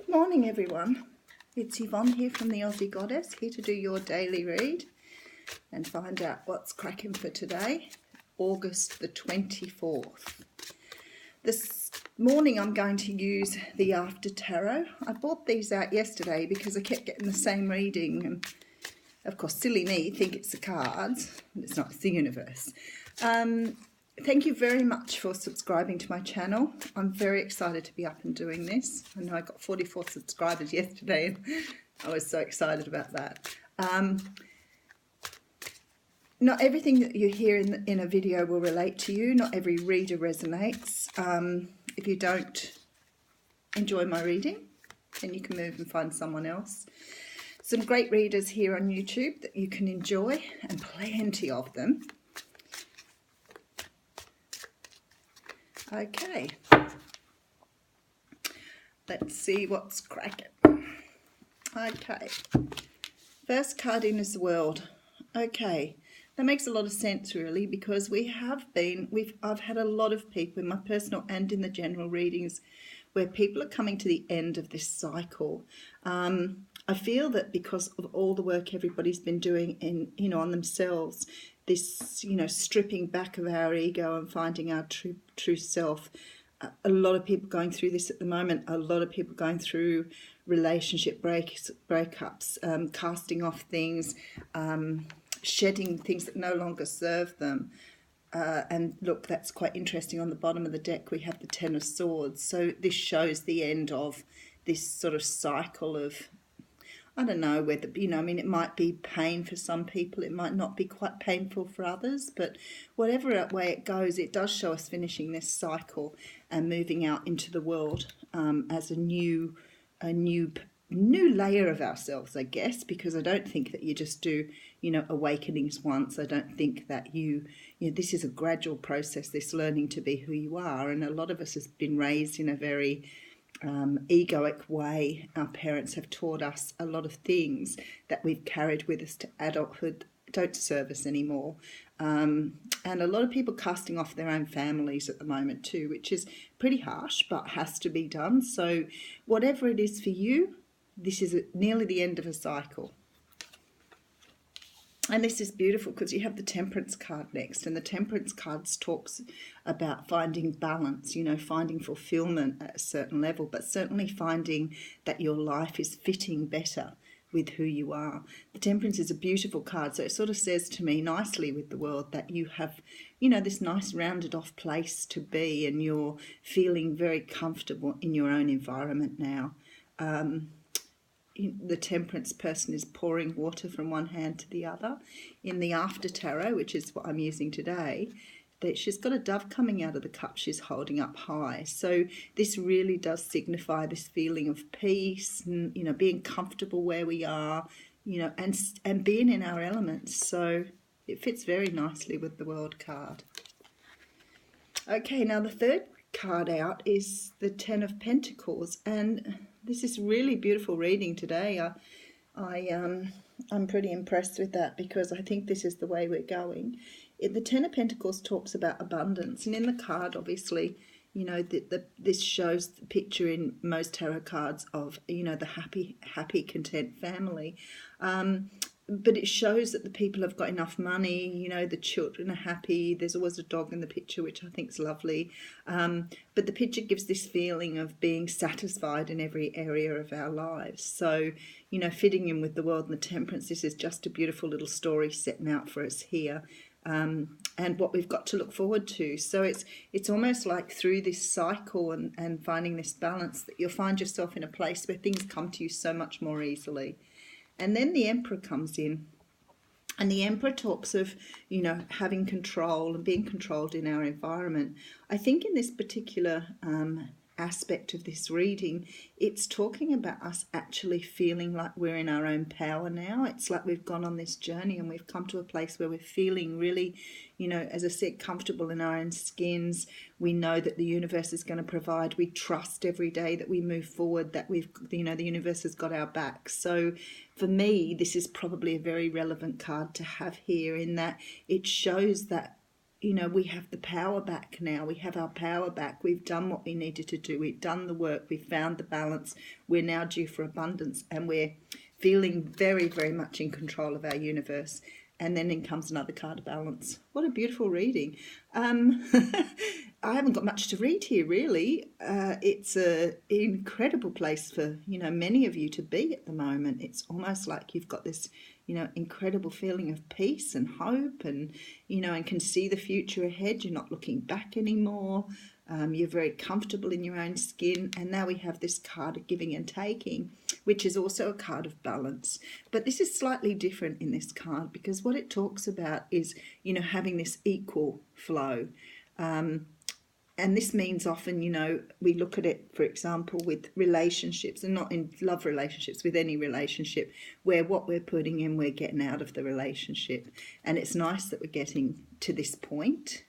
Good morning, everyone. It's Yvonne here from the Aussie Goddess, here to do your daily read and find out what's cracking for today, August the 24th. This morning I'm going to use the After Tarot. I bought these out yesterday because I kept getting the same reading, and of course, silly me, think it's the cards, but it's not, it's the universe. Thank you very much for subscribing to my channel. I'm very excited to be up and doing this. I know I got 44 subscribers yesterday and I was so excited about that. Not everything that you hear in a video will relate to you. Not every reader resonates. If you don't enjoy my reading, then you can move and find someone else. Some great readers here on YouTube that you can enjoy, and plenty of them. Okay, let's see what's cracking. Okay, first card in is the World. Okay, that makes a lot of sense really, because I've had a lot of people in my personal and in the general readings where people are coming to the end of this cycle. I feel that because of all the work everybody's been doing on themselves, this, stripping back of our ego and finding our true self. A lot of people going through this at the moment. A lot of people going through relationship breakups, casting off things, shedding things that no longer serve them. And look, that's quite interesting. On the bottom of the deck, we have the Ten of Swords. So this shows the end of this sort of cycle of, I don't know whether, it might be pain for some people. It might not be quite painful for others. But whatever way it goes, it does show us finishing this cycle and moving out into the world as a new layer of ourselves, I guess, because I don't think that you just do, awakenings once. I don't think that this is a gradual process, this learning to be who you are. And a lot of us has been raised in a very egoic way. Our parents have taught us a lot of things that we've carried with us to adulthood don't serve us anymore. And a lot of people casting off their own families at the moment too, which is pretty harsh, but has to be done. So whatever it is for you, this is nearly the end of a cycle. And this is beautiful because you have the Temperance card next, and the Temperance cards talks about finding balance, finding fulfillment at a certain level, but certainly finding that your life is fitting better with who you are. The Temperance is a beautiful card, so it sort of says to me nicely with the World that you have, this nice rounded off place to be, and you're feeling very comfortable in your own environment now. The Temperance person is pouring water from one hand to the other. In the After Tarot, which is what I'm using today, that she's got a dove coming out of the cup she's holding up high. So this really does signify this feeling of peace and, being comfortable where we are, and being in our elements. So it fits very nicely with the World card. Okay, now the third card out is the Ten of Pentacles, and this is really beautiful reading today. I'm pretty impressed with that, because I think this is the way we're going. The Ten of Pentacles talks about abundance, and in the card, obviously, this shows the picture in most tarot cards of, the happy, content family. But it shows that the people have got enough money, the children are happy. There's always a dog in the picture, which I think is lovely. But the picture gives this feeling of being satisfied in every area of our lives. So, fitting in with the World and the Temperance, this is just a beautiful little story setting out for us here. And what we've got to look forward to. So it's almost like through this cycle and finding this balance that you'll find yourself in a place where things come to you so much more easily. And then the Emperor comes in, and the Emperor talks of, having control and being controlled in our environment. I think in this particular aspect of this reading, it's talking about us actually feeling like we're in our own power now. It's like we've gone on this journey and we've come to a place where we're feeling really, as I said, comfortable in our own skins. We know that the universe is going to provide. We trust every day that we move forward, that the universe has got our back. So for me, this is probably a very relevant card to have here, in that it shows that you know, we have the power back now. We have our power back. We've done what we needed to do. We've done the work. We've found the balance. We're now due for abundance, and we're feeling very, very much in control of our universe. And then in comes another card of balance. What a beautiful reading. I haven't got much to read here, really. It's an incredible place for, you know, many of you to be at the moment. It's almost like you've got this, you know, incredible feeling of peace and hope, and, you know, and can see the future ahead. You're not looking back anymore. You're very comfortable in your own skin. And now we have this card of giving and taking, which is also a card of balance. But this is slightly different in this card, because what it talks about is, you know, having this equal flow. And this means often, you know, we look at it, for example, with relationships, and not in love relationships, with any relationship, where what we're putting in, we're getting out of the relationship. And it's nice that we're getting to this point.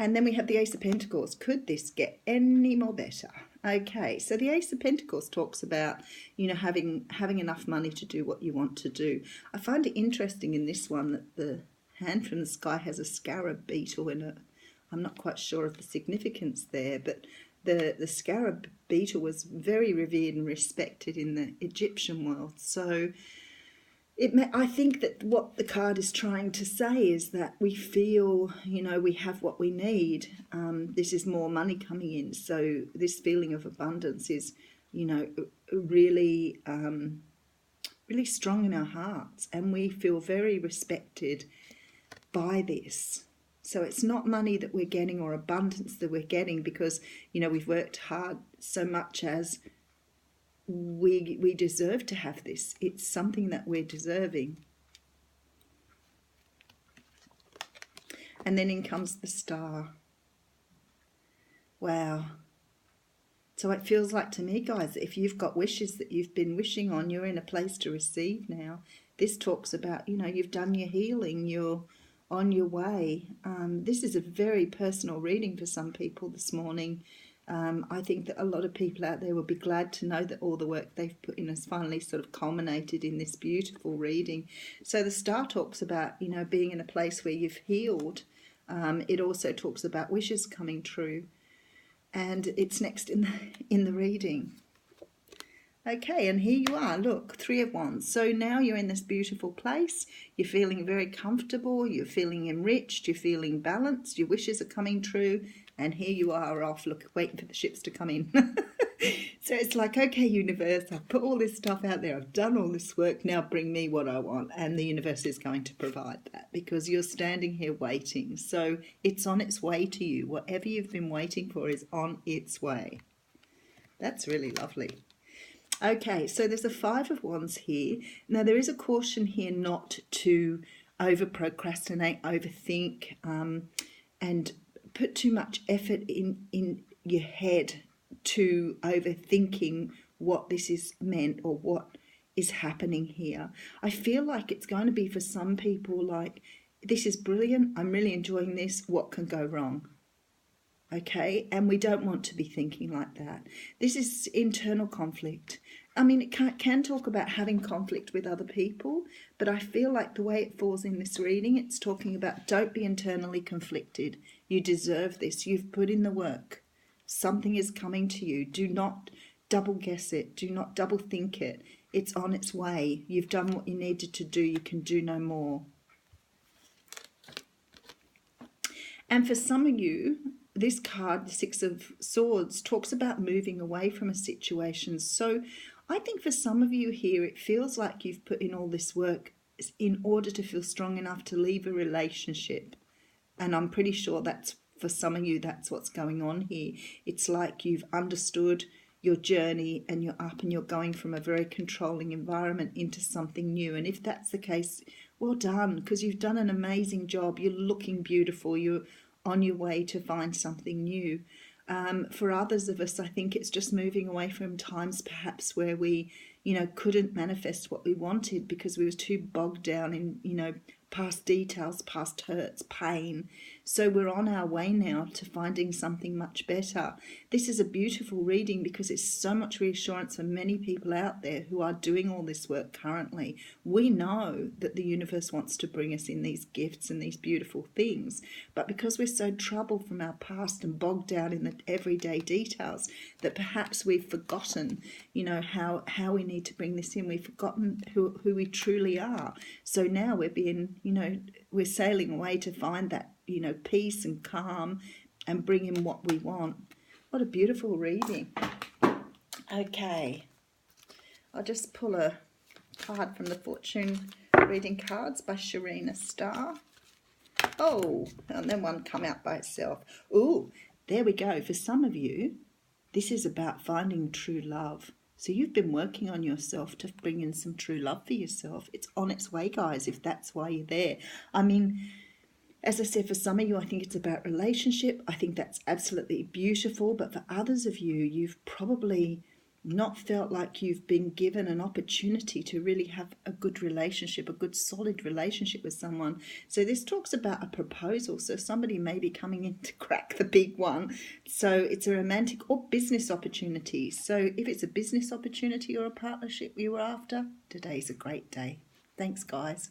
And then we have the Ace of Pentacles. Could this get any more better? Okay, so the Ace of Pentacles talks about, you know, having enough money to do what you want to do. I find it interesting in this one that the hand from the sky has a scarab beetle in it. I'm not quite sure of the significance there, but the scarab beetle was very revered and respected in the Egyptian world. So I think that what the card is trying to say is that we feel, you know, we have what we need. This is more money coming in. So this feeling of abundance is, you know, really, really strong in our hearts, and we feel very respected by this. So it's not money that we're getting or abundance that we're getting because, you know, we've worked hard, so much as we deserve to have this. It's something that we're deserving. And then in comes the Star. Wow. So it feels like to me, guys, that if you've got wishes that you've been wishing on, you're in a place to receive now. This talks about, you know, you've done your healing, you're on your way. This is a very personal reading for some people this morning. I think that a lot of people out there will be glad to know that all the work they've put in has finally sort of culminated in this beautiful reading. So the Star talks about, you know, being in a place where you've healed. It also talks about wishes coming true. And it's next in the reading. Okay, and here you are, look, Three of Wands. So now you're in this beautiful place, you're feeling very comfortable, you're feeling enriched, you're feeling balanced, your wishes are coming true, and here you are off, look, waiting for the ships to come in. So it's like, okay, universe, I've put all this stuff out there, I've done all this work, now bring me what I want, and the universe is going to provide that because you're standing here waiting. So it's on its way to you. Whatever you've been waiting for is on its way. That's really lovely. Okay, so there's a Five of Wands here. Now, there is a caution here not to over-procrastinate, overthink, and put too much effort in your head to overthinking what this is meant or what is happening here. I feel like it's going to be for some people like, this is brilliant, I'm really enjoying this, what can go wrong? Okay, and we don't want to be thinking like that. This is internal conflict. I mean, it can talk about having conflict with other people, but I feel like the way it falls in this reading, it's talking about don't be internally conflicted. You deserve this. You've put in the work. Something is coming to you. Do not double guess it. Do not double think it. It's on its way. You've done what you needed to do. You can do no more. And for some of you, this card, the Six of Swords, talks about moving away from a situation. So I think for some of you here, it feels like you've put in all this work in order to feel strong enough to leave a relationship. And I'm pretty sure that's, for some of you, that's what's going on here. It's like you've understood your journey and you're up and you're going from a very controlling environment into something new. And if that's the case, well done, because you've done an amazing job. You're looking beautiful. You're on your way to find something new. For others of us, I think it's just moving away from times perhaps where we, you know, couldn't manifest what we wanted because we was too bogged down in, you know, past details, past hurts, pain. So we're on our way now to finding something much better. This is a beautiful reading because it's so much reassurance for many people out there who are doing all this work currently. We know that the universe wants to bring us in these gifts and these beautiful things, but because we're so troubled from our past and bogged down in the everyday details, that perhaps we've forgotten, how we need to bring this in. We've forgotten who we truly are. So now we're sailing away to find that, peace and calm and bring in what we want. What a beautiful reading. Okay, I'll just pull a card from the Fortune Reading Cards by Sharina Starr. Oh, and then one come out by itself. Oh, there we go. For some of you, this is about finding true love. So you've been working on yourself to bring in some true love for yourself. It's on its way, guys, if that's why you're there. I mean, as I said, for some of you, I think it's about relationship. I think that's absolutely beautiful. But for others of you, you've probably not felt like you've been given an opportunity to really have a good relationship, a good solid relationship with someone. So this talks about a proposal. So somebody may be coming in to crack the big one. So it's a romantic or business opportunity. So if it's a business opportunity or a partnership you were after, today's a great day. Thanks, guys.